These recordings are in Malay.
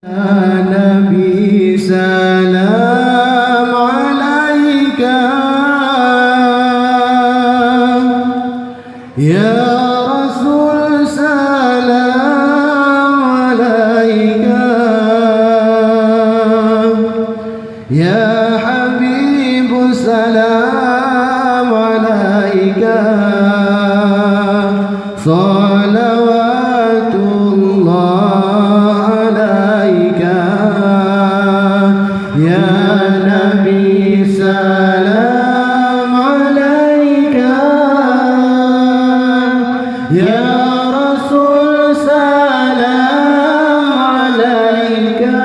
Nabi salam alaika ya Rasul salam alaika ya Habib salam alaika salawatullah ya Nabi salam alaika ya Rasul salam alaika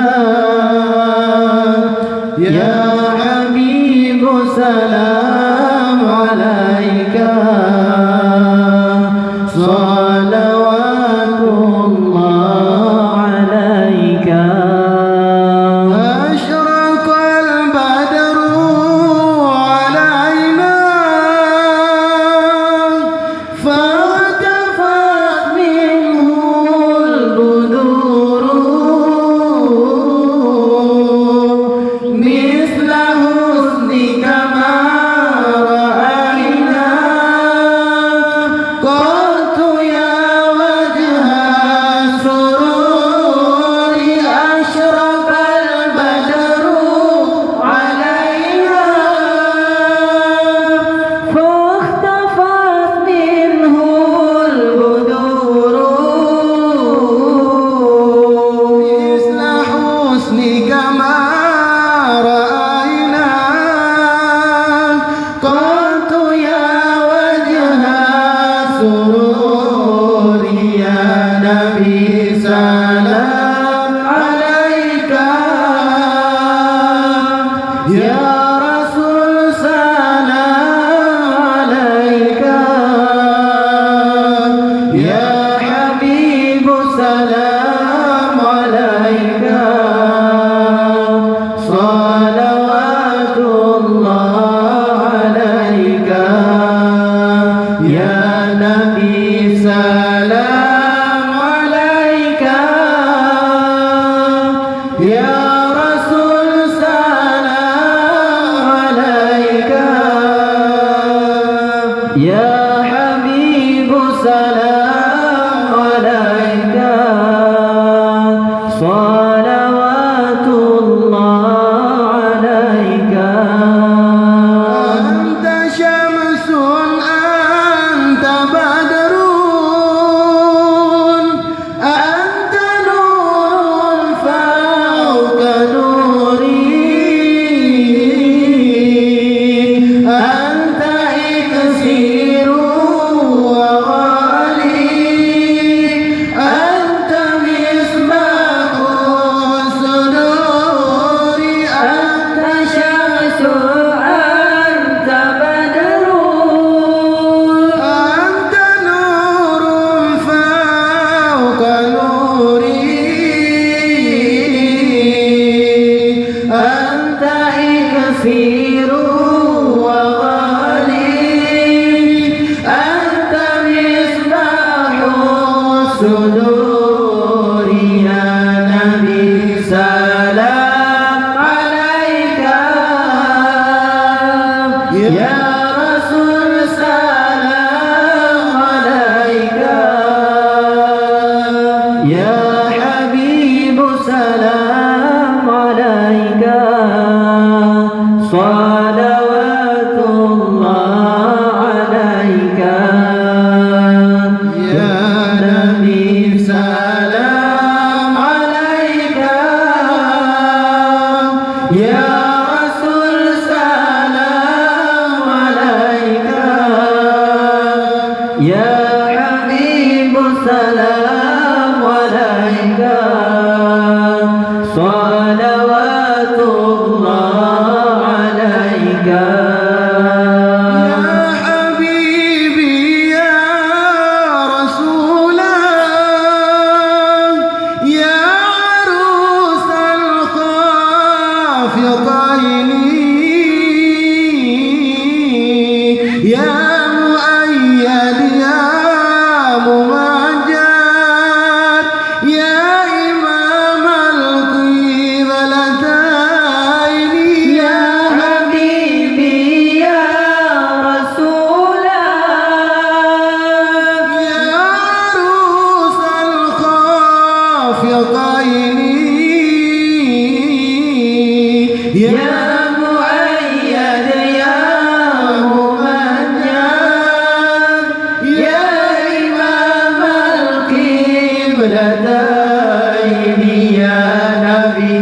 ya Habib salam alaika salawatullah alaika ya Rasul salam alaika ya Habib salam alaika salawatullah alaika ya Nabi salam alaika ya ya Habib salam alaika salawatullah alaika anta syamsun anta badrun anta nurun fawqa nuri ya Rasul salam alaika ya Habib salam alaika salawatullah alaika ya Nabi salam alaika ya ya Habib salam alaika salawatullah alaika ya Habibi ya Rasulallah ya arusal khafiqaini ya Imam al يا مؤيد يا ممجد يا إمام القبلتين يا نبي